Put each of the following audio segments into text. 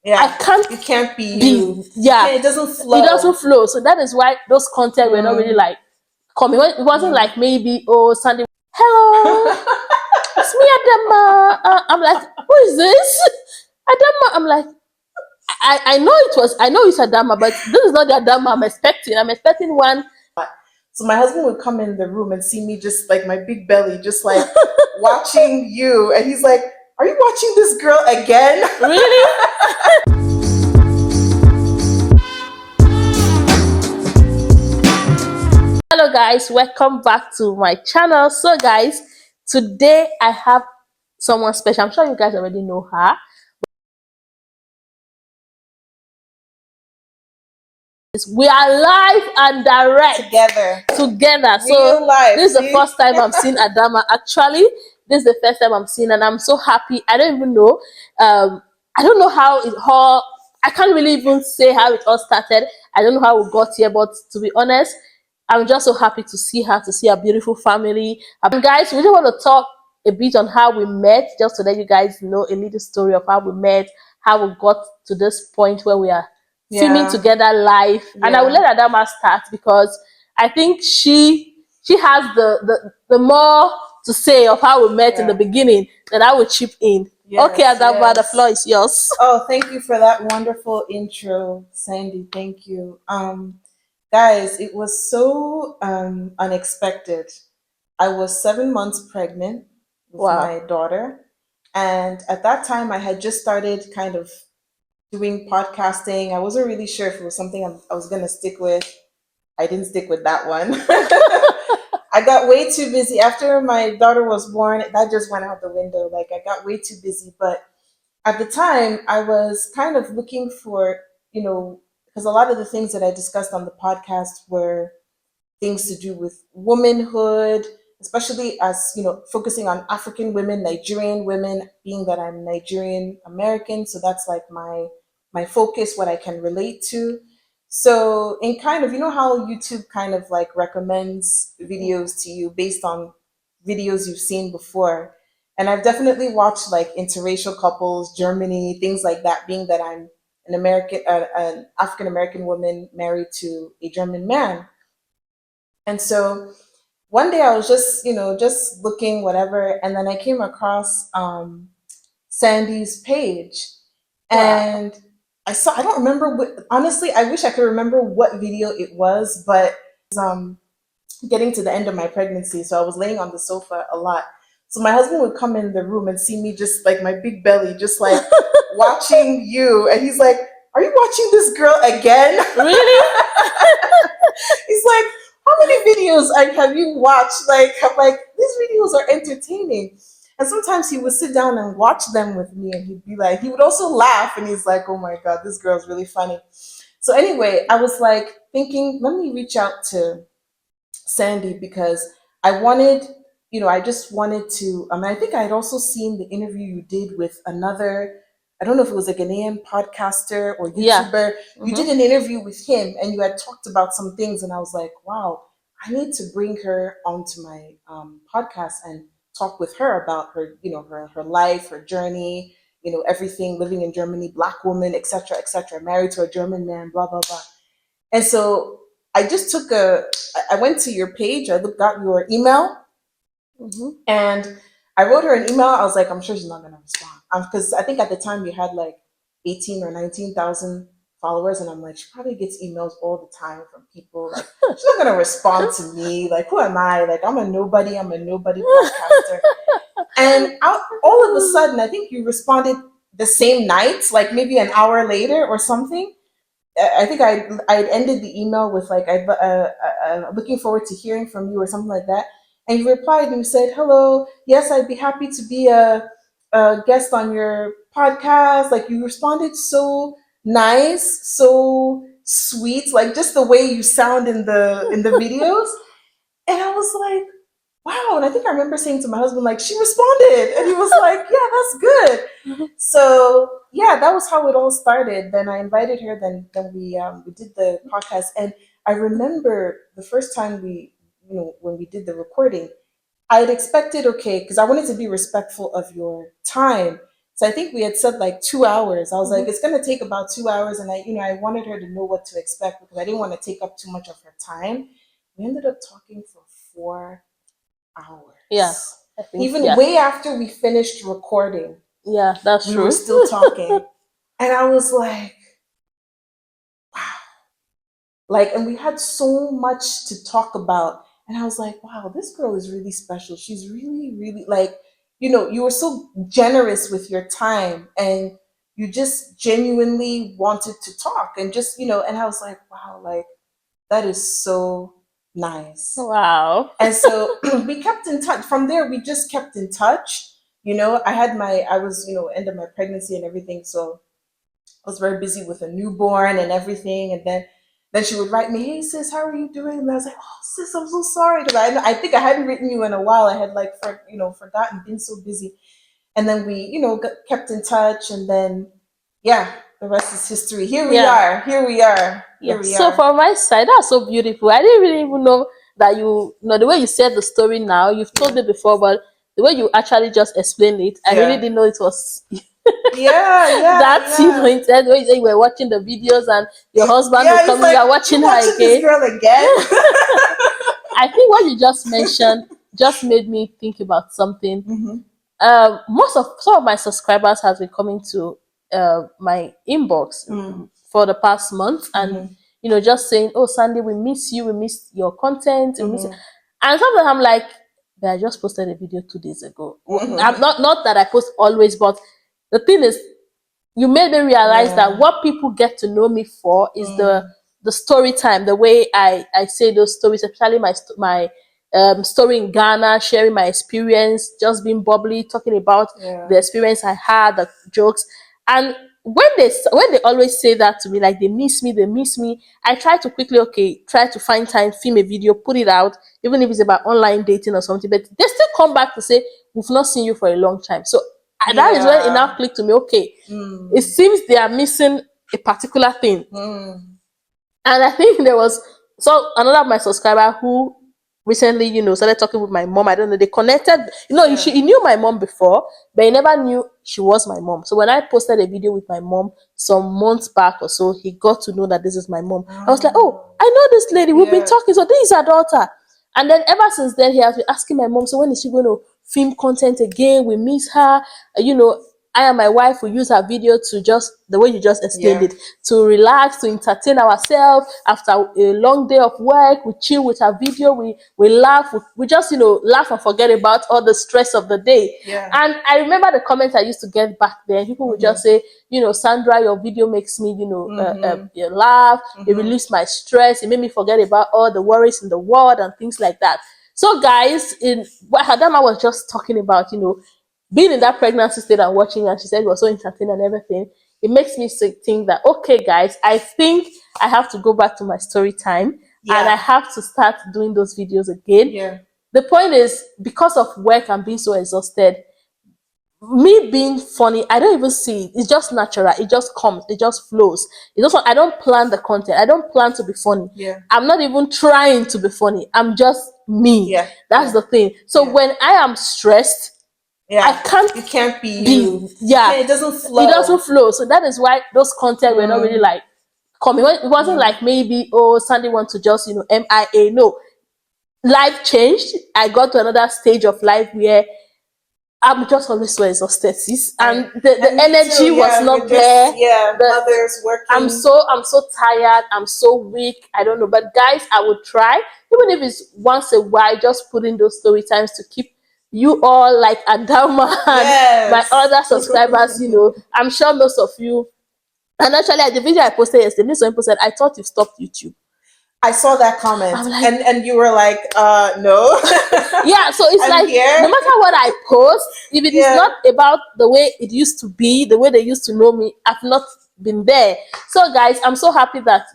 Yeah, I can't it can't be be, you. yeah, It doesn't it doesn't flow. flow. So that is why those content were not really like coming. It wasn't like maybe, oh, Sunday, hello, it's me, Adama. I'm like, who is this? Adama. I'm like, I know it's Adama, but this is not the Adama I'm expecting. I'm expecting one. So my husband would come in the room and see me just like my big belly, just like watching you. And he's like, are you watching this girl again? Really? Hello guys, welcome back to my channel. So guys, today I have someone special. I'm sure you guys already know her. We are live and direct together. So Real life. this is the See? first time I'm seeing Adama. Actually, this is the first time I'm seeing, and I'm so happy. I don't even know. I don't know how it all. I can't really even say how it all started. I don't know how we got here, but to be honest, I'm just so happy to see her, to see her beautiful family. And guys, we just want to talk a bit on how we met, just to let you guys know a little story of how we met, how we got to this point where we are teaming Yeah. together live. And I will Yeah. let Adama start because I think she has the more to say of how we met in the Yeah. beginning, then I will chip in. Okay, Yes, Adama, the yes. floor is yours. Oh, thank you for that wonderful intro, Sandy. Thank you. Guys, it was so unexpected. I was 7 months pregnant with Wow. my daughter. And at that time, I had just started kind of doing podcasting. I wasn't really sure if it was something I was going to stick with. I didn't stick with that one. I got way too busy. After my daughter was born, that just went out the window. Like, I got way too busy. But at the time, I was kind of looking for, because a lot of the things that I discussed on the podcast were things to do with womanhood, especially as, focusing on African women, Nigerian women, being that I'm Nigerian American. So that's like my focus, what I can relate to. So in kind of, how YouTube kind of like recommends videos to you based on videos you've seen before. And I've definitely watched like interracial couples, Germany, things like that, being that I'm an African American woman married to a German man. And so one day I was just, just looking, whatever, and then I came across Sandie's page. Wow. And I don't remember honestly, I wish I could remember what video it was, but getting to the end of my pregnancy. So I was laying on the sofa a lot. So my husband would come in the room and see me just like my big belly, just like watching you. And he's like, are you watching this girl again? Really? He's like, how many videos have you watched? Like, I'm like, these videos are entertaining. And sometimes he would sit down and watch them with me, and he'd be like, he would also laugh, and he's like, oh my God, this girl's really funny. So anyway, I was like thinking, let me reach out to Sandie because I wanted, I just wanted to. I mean, I think I had also seen the interview you did with another. I don't know if it was a Ghanaian podcaster or Yeah. YouTuber. You did an interview with him, and you had talked about some things, and I was like, wow, I need to bring her onto my podcast and talk with her about her, her life, her journey, everything, living in Germany, Black woman, etc., married to a German man, blah blah blah. And so I just I went to your page, got your email, and I wrote her an email. I was like, I'm sure she's not going to respond. Because I think at the time you had like 18 or 19,000 followers. And I'm like, she probably gets emails all the time from people. Like, she's not going to respond to me. Like, who am I? Like, I'm a nobody podcaster. And all of a sudden, I think you responded the same night, like maybe an hour later or something. I think I had ended the email with like looking forward to hearing from you or something like that, and you replied and you said, "Hello, yes, I'd be happy to be a guest on your podcast." Like you responded so nice, so sweet, like just the way you sound in the videos, and I was like, wow. And I think I remember saying to my husband, like, she responded. And he was like, yeah, that's good. So yeah, that was how it all started. Then I invited her, then we did the podcast. And I remember the first time when we did the recording, I had expected, okay, because I wanted to be respectful of your time. So I think we had said like 2 hours. I was like, Mhm. it's gonna take about 2 hours, and I wanted her to know what to expect because I didn't want to take up too much of her time. We ended up talking for 4 hours. Yeah, I think, Even yeah. way after we finished recording, Yeah, that's we were true. still talking. And I was like, and we had so much to talk about. And I was like, wow, this girl is really special. She's really, really like, you were so generous with your time and you just genuinely wanted to talk and just, and I was like, wow, like that is so nice. Wow. And so we kept in touch. From there, we just kept in touch. I was, end of my pregnancy and everything. So I was very busy with a newborn and everything. And then she would write me, "Hey sis, how are you doing?" And I was like, "Oh sis, I'm so sorry," because I think I hadn't written you in a while. I had like forgotten, been so busy. And then we kept in touch, and then yeah, the rest is history. Here we Yeah. are. Here we are. Here Yeah. we So are. for my side, that's so beautiful. I didn't really even know that you know the way you said the story now. You've told Yeah. me before, but the way you actually just explained it, I really Yeah. didn't know it was Yeah. Yeah. that Yeah. intent. When you say you were watching the videos and your husband will Yeah. He's come in, you like, are "You watching her watching this again. girl again?" I think what you just mentioned just made me think about something. Hmm. Most of some of my subscribers has been coming to my inbox Mm. for the past month, and Hmm. just saying, "Oh, Sandy, we miss you. We miss your content. We miss," it. Hmm. And sometimes I'm like, "But I just posted a video 2 days ago." I'm Hmm. not that I post always, but the thing is, you made me realize that Yeah. what people get to know me for is the Mm. story time, the way I say those stories, especially my story in Ghana, sharing my experience, just being bubbly, talking about Yeah. the experience I had, the jokes. And when they always say that to me, like they miss me, I try to quickly, okay, try to find time, film a video, put it out, even if it's about online dating or something. But they still come back to say, "We've not seen you for a long time." So that is when it now Yeah. clicked to me, okay, it Mm. seems they are missing a particular thing. Mm. And I think there was so another of my subscriber who recently, started talking with my mom. I don't know, they connected. Yeah. He knew my mom before, but he never knew she was my mom. So when I posted a video with my mom some months back or so, he got to know that this is my mom. I was like, "Oh, Oh. I know this lady. We've been Yeah. talking. So this is her daughter." And then ever since then, he has been asking my mom, "So when is she going to film content again? We miss her." I and my wife will use her video to just the way you just explained Yeah. it, to relax, to entertain ourselves after a long day of work. We chill with our video, we laugh, we just laugh and forget about all the stress of the day. Yeah. And I remember the comments I used to get back then. People would Mhm. just say, "Sandra, your video makes me Mhm. laugh. It Mhm. relieves my stress. It made me forget about all the worries in the world and things like that." So guys, in what Hadama was just talking about, being in that pregnancy state and watching, and she said it was so entertaining and everything, it makes me think that, okay, guys, I think I have to go back to my story time and I Yeah. have to start doing those videos again. Yeah. The point is, because of work and being so exhausted, me being funny, I don't even see it. It's just natural. It just comes. It just flows. It also, I don't plan the content. I don't plan to be funny. Yeah. I'm not even trying to be funny. I'm just me. Yeah. That's Yeah. the thing. So Yeah. when I am stressed, I Yeah. can't You can't be be, you. You yeah, can't. It doesn't it doesn't flow. flow. So that is why those content were not really Mm. like coming. It wasn't Mm. like maybe, oh, Sandy want to just, MIA. No, life changed. I got to another stage of life where I'm just always so exhausted, sis. I And the and me too. energy was Yeah. We're not there. just The mothers I'm working. so tired. I'm so weak. I don't know. But guys, I would try, even if it's once a while, just put in those story times to keep you all like Adama and my Yes. other subscribers, I'm sure most of you, and actually the video I posted yesterday, some people said, "I thought you stopped YouTube." I saw that comment, I'm like, and you were like, no, yeah, so it's I'm like here. no matter what I post, if it is Yeah. not about the way it used to be, the way they used to know me, I've not been there. So guys, I'm so happy that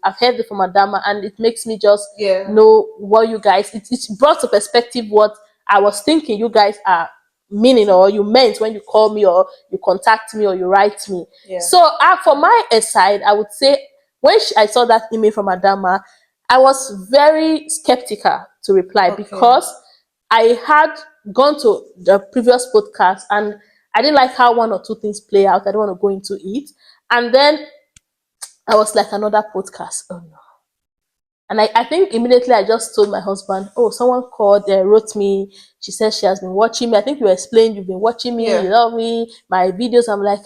I've heard it from Adama, and it makes me just Yeah. know what you guys, it brought to perspective what I was thinking you guys are meaning or you meant when you call me or you contact me or you write me. Yeah. So for my side, I would say when I saw that email from Adama, I was very skeptical to reply Okay. because I had gone to the previous podcast and I didn't like how one or two things play out. I don't want to go into it. And then I was like, another podcast. Oh no. And I think immediately I just told my husband, oh, someone called, wrote me. She says she has been watching me. I think you explained you've been watching me, you Yeah. love me, my videos. I'm like,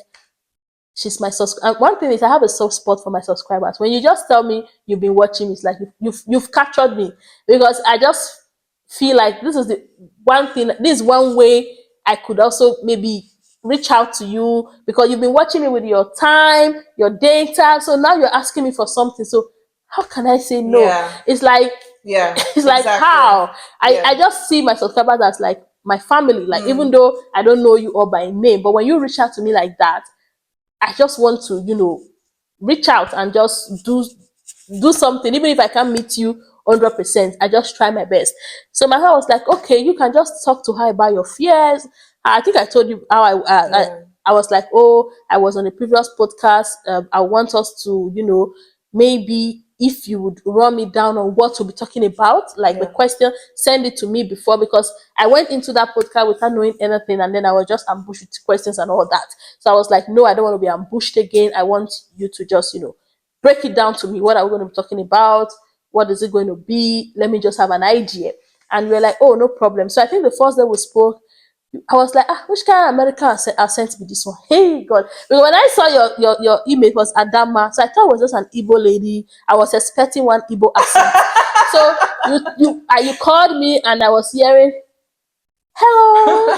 she's my subscriber. One thing is, I have a soft spot for my subscribers. When you just tell me you've been watching me, it's like you've captured me, because I just feel like this is the one thing. This is one way I could also maybe reach out to you, because you've been watching me with your time, your data. So now you're asking me for something. So how can I say no? Yeah. It's like Yeah. it's like Exactly. how I Yeah. just see my subscribers as like my family. Like, even Mm. though I don't know you all by name, but when you reach out to me like that, I just want to, reach out and just do something, even if I can't meet you 100%. I just try my best. So my husband was like, okay, you can just talk to her about your fears. I think I told you how Yeah. I was like, oh, I was on a previous podcast. I want us to, maybe if you would run me down on what to be talking about, like the Yeah. question, send it to me before, because I went into that podcast without knowing anything, and then I was just ambushed with questions and all that. So I was like, no, I don't want to be ambushed again. I want you to just, break it down to me. What are we going to be talking about? What is it going to be? Let me just have an idea. And we are like, oh, no problem. So I think the first day we spoke, I was like, which kind of American accent be this one? Hey God. Because when I saw your email, it was Adama. So I thought it was just an Igbo lady. I was expecting one Igbo accent. So you called me, and I was hearing, hello,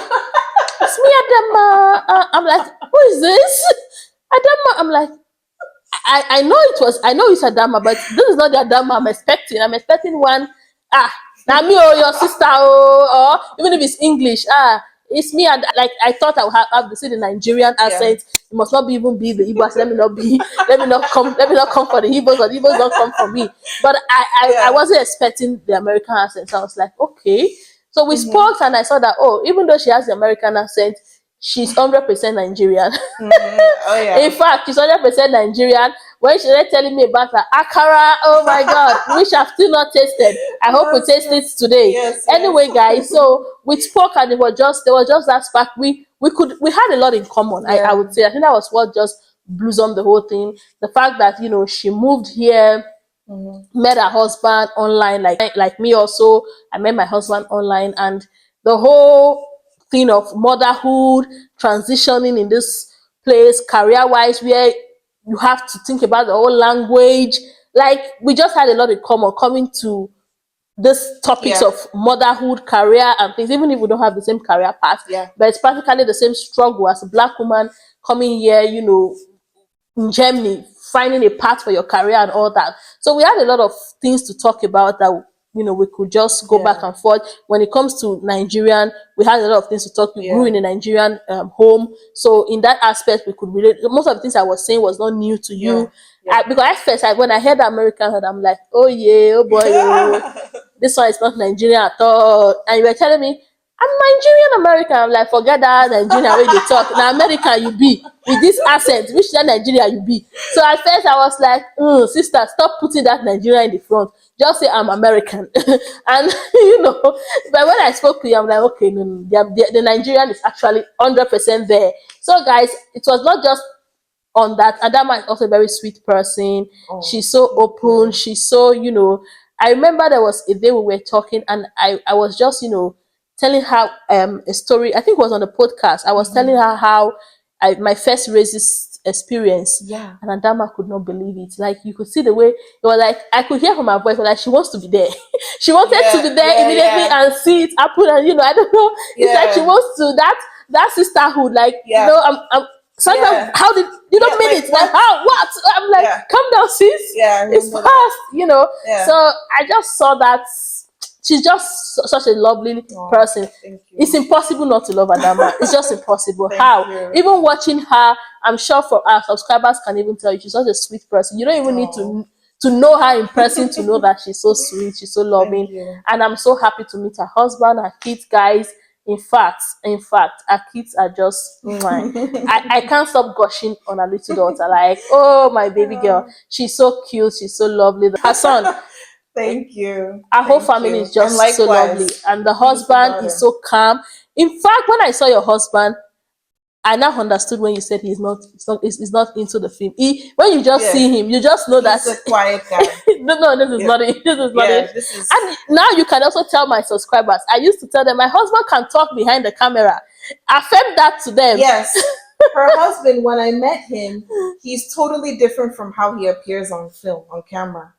it's me, Adama. I'm like, who is this? Adama. I'm like, I know I know it's Adama, but this is not the Adama I'm expecting. I'm expecting one. Now me or your sister, or even if it's English, it's me. And like, I thought I would have to see the Nigerian Yeah. accent. It must not be even be the Igbo accent. Let me not come for the Igbos, or the Igbos don't come for me. But I Yeah. wasn't expecting the American accent. So I was like, okay. So we Mm-hmm. spoke, and I saw that, oh, even though she has the American accent, she's 100% Nigerian. Mm-hmm. Oh In yeah. fact, she's 100% Nigerian. When she started telling me about her akara, oh my God, which I've still not tasted. I hope we Yes. taste it Yes. today. Yes. Anyway, Yes. guys, so we spoke, and there was just that spark. We had a lot in common. I Yeah. would say. I think that was what just blossomed the whole thing. The fact that, she moved here, Mm-hmm. met her husband online, like me also. I met my husband online, and the whole thing of motherhood, transitioning in this place career wise, where you have to think about the whole language. Like, we just had a lot in common coming to this topics Yeah. of motherhood, career, and things, even if we don't have the same career path. Yeah. But it's practically the same struggle as a black woman coming here, in Germany, finding a path for your career and all that. So we had a lot of things to talk about that, we could just go back Yeah. and forth. When it comes to Nigerian, we had a lot of things to talk. We grew Yeah. in a Nigerian home. So in that aspect, we could relate. Most of the things I was saying was not new to Yeah. you. Yeah. Because at first, when I heard the American heard, I'm like, oh yeah, oh boy, oh, this one is not Nigerian at all. And you were telling me, I'm Nigerian American. I'm like, forget that Nigerian way they talk. Now American you be with this accent, which that Nigeria you be. So at first I was like, sister, stop putting that Nigeria in the front. Just say I'm American. And but when I spoke to you, I'm like, okay, no, no, the Nigerian is actually 100% there. So guys, it was not just on that. Adama is also a very sweet person. Oh, She's so thank open. you. She's so, I remember there was a day we were talking, and I was just, telling her a story. I think it was on the podcast. I was telling Mm-hmm. her how my first racist experience, Yeah. and Adama could not believe it. Like, you could see the way it was, like I could hear from her voice, but like she wants to be there. She wanted to Yeah. be there Yeah. immediately Yeah. and see it happen. And I don't know. It's like she Yeah. wants to that sisterhood. Like, Yeah. I'm sometimes, Yeah. how did you Yeah. don't mean Like it? Like, what? how, what? I'm like, Yeah. calm down, sis. Yeah. I It's remember that. fast. So Yeah. I just saw that she's just such a lovely Oh, person. thank you. It's impossible not to love Adama. It's just impossible. Thank How? you. Even watching her, I'm sure for our subscribers can even tell you she's such a sweet person. You don't even need Oh, to know her in person to know that she's so sweet, she's so thank loving. you. And I'm so happy to meet her husband, her kids, guys. In fact, our kids are just mwah. I can't stop gushing on her little daughter. Like, oh, my baby girl. She's so cute, she's so lovely. Her son, Thank you. our whole Thank family you. is And just so lovely. likewise, And the beautiful husband is daughter. so calm. In fact, when I saw your husband, I now understood when you said he's not into the film. When you just Yeah. see him, you just know that He's a quiet guy. no, this is Yeah. not it. This is not Yeah, it. this is And now you can also tell my subscribers. I used to tell them my husband can talk behind the camera. Affirm that to them. yes. Her husband, when I met him, he's totally different from how he appears on film, on camera.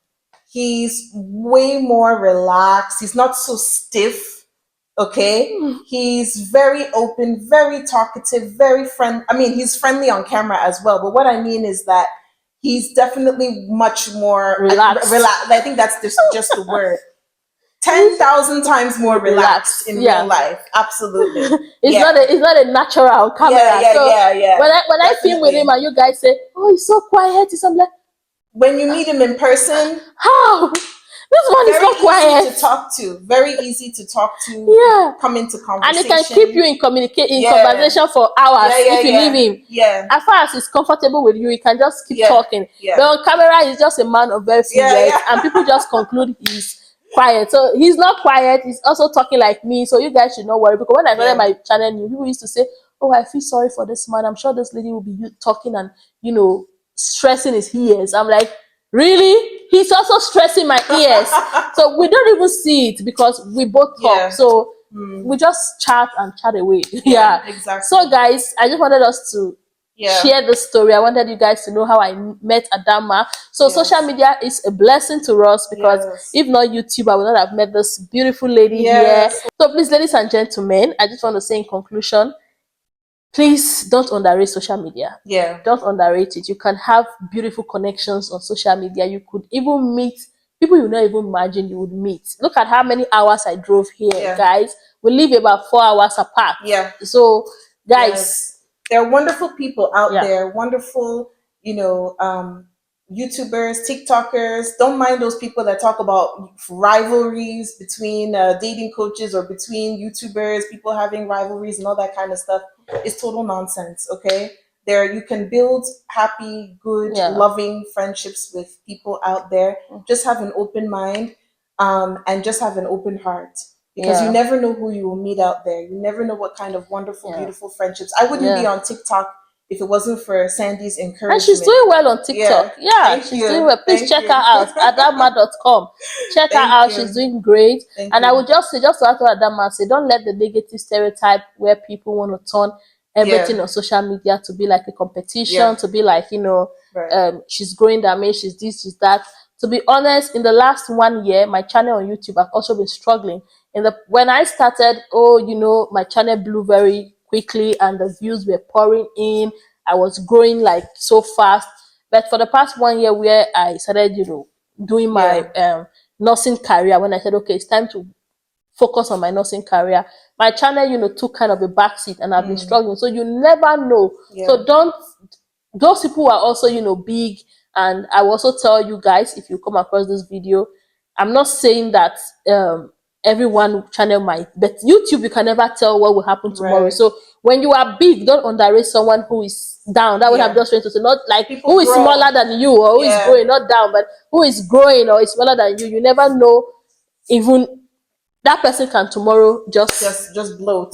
He's way more relaxed. He's not so stiff. Okay. He's very open, very talkative, very friendly. I mean, he's friendly on camera as well. But what I mean is that he's definitely much more Relaxed. relaxed. I think that's just the word. 10,000 times more relaxed in Yeah. real life. Absolutely. It's not a natural on camera. Yeah. When I film with him and you guys say, "Oh, he's so quiet," I'm like, when you meet him in person, how? This one is very so quiet. easy to talk to. Very easy to talk to. Yeah. Come into And conversation. he can keep you in conversation for hours if you leave him. Yeah. As far as he's comfortable with you, he can just keep talking. Yeah. But on camera, he's just a man of very few words, and people just conclude he's quiet. So he's not quiet. He's also talking like me. So you guys should not worry, because when I started my channel, people used to say, "Oh, I feel sorry for this man. I'm sure this lady will be talking and stressing his ears." I'm like, really? He's also stressing my ears. So we don't even see it because we both talk. So we just chat and chat away. Yeah, exactly. So guys, I just wanted us to share the story. I wanted you guys to know how I met Adama. So social media is a blessing to us, because if not YouTube, I would not have met this beautiful lady here. So please, ladies and gentlemen, I just want to say in conclusion, please don't underrate social media. Yeah. Don't underrate it. You can have beautiful connections on social media. You could even meet people you not even imagine you would meet. Look at how many hours I drove here, guys. We live about 4 hours apart. Yeah. So, guys, there are wonderful people out there. Wonderful, YouTubers, TikTokers. Don't mind those people that talk about rivalries between dating coaches or between YouTubers, people having rivalries and all that kind of stuff. It's total nonsense, okay? There, you can build happy, good, loving friendships with people out there. Just have an open mind, and just have an open heart. Because you never know who you will meet out there. You never know what kind of wonderful, beautiful friendships. I wouldn't be on TikTok if it wasn't for Sandie's encouragement. And she's doing well on TikTok. She's doing well. Please check her out, adama.com. Check her out. She's doing great. And I would just say, just to add to Adama, say, don't let the negative stereotype where people want to turn everything on social media to be like a competition, to be like, she's growing, that means she's this, she's that. To be honest, in the last 1 year, my channel on YouTube have also been struggling. When I started, my channel blew very quickly and the views were pouring in. I was growing like so fast. But for the past 1 year, where I started, doing my nursing career, when I said, okay, it's time to focus on my nursing career, my channel, took kind of a backseat, and I've been struggling. So you never know. So those people are also, big. And I will also tell you guys, if you come across this video, I'm not saying that everyone channel might, but YouTube, you can never tell what will happen tomorrow. So when you are big, don't underrate someone who is down. That would I'm just trying to say, not like people who is smaller than you or who is growing, not down, but who is growing or is smaller than you. You never know, even that person can tomorrow just blow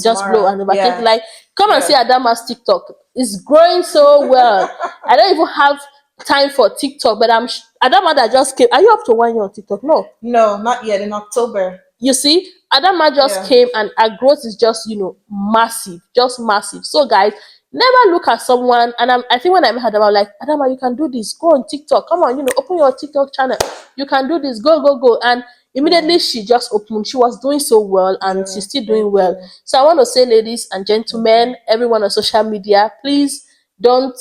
and overtake. Like, come and see Adama's TikTok. It's growing so well. I don't even have time for TikTok, but Adama that just came. Are you up to 1 year on TikTok? No, not yet. In October. You see, Adama just came, and our growth is just massive, just massive. So guys, never look at someone. And I think when I met Adama, I'm like, Adama, you can do this. Go on TikTok. Come on, open your TikTok channel. You can do this. Go. And immediately she just opened. She was doing so well, and she's still doing well. So I want to say, ladies and gentlemen, everyone on social media, please don't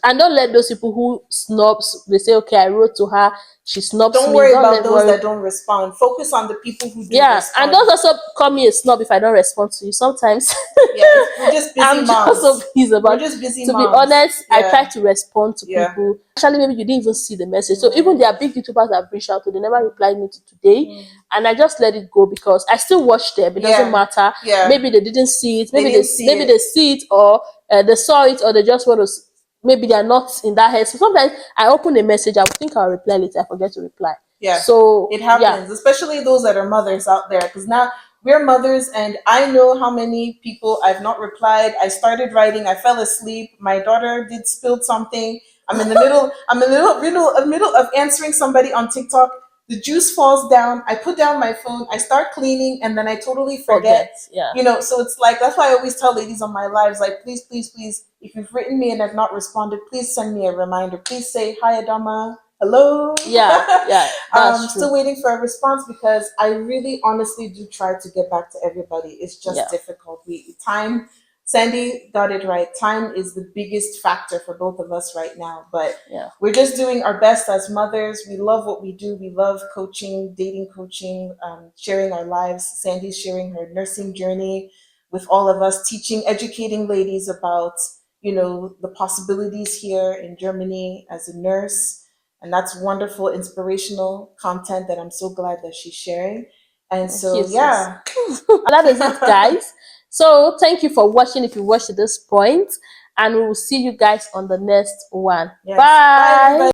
let those people who snobs. They say, okay, I wrote to her, she snubs me. Don't worry about those that don't respond. Focus on the people who do respond. And those also call me a snob if I don't respond to you sometimes. We're just busy I'm moms. just so busy about. We're just busy to moms. be honest, I try to respond to people. Actually, maybe you didn't even see the message. So even there are big YouTubers I've reached out to, they never replied me to today, and I just let it go because I still watch them. It doesn't matter. Maybe they didn't see it. Maybe they see it, or they saw it, or they just want to. Maybe they are not in that head. So sometimes I open a message, I think I'll reply later. I forget to reply. Yeah. So it happens, especially those that are mothers out there, because now we're mothers, and I know how many people I've not replied. I started writing, I fell asleep, my daughter did spill something. I'm in the middle of answering somebody on TikTok. The juice falls down. I put down my phone. I start cleaning, and then I totally forget. Forget. Yeah. So it's like that's why I always tell ladies on my lives, like, please, please, please, if you've written me and I've not responded, please send me a reminder. Please say hi, Adama. Hello. Yeah. Yeah. That's true. Still waiting for a response because I really honestly do try to get back to everybody. It's just Yeah. difficult. Time, Sandy got it right. Time is the biggest factor for both of us right now. But Yeah. we're just doing our best as mothers. We love what we do. We love coaching, dating coaching, sharing our lives. Sandy's sharing her nursing journey with all of us, teaching, educating ladies about, the possibilities here in Germany as a nurse. And that's wonderful, inspirational content that I'm so glad that she's sharing. And Thank you, so, sis. yeah. That is it, guys. So thank you for watching if you watched to this point, and we will see you guys on the next one. Yes. Bye, Bye. everybody.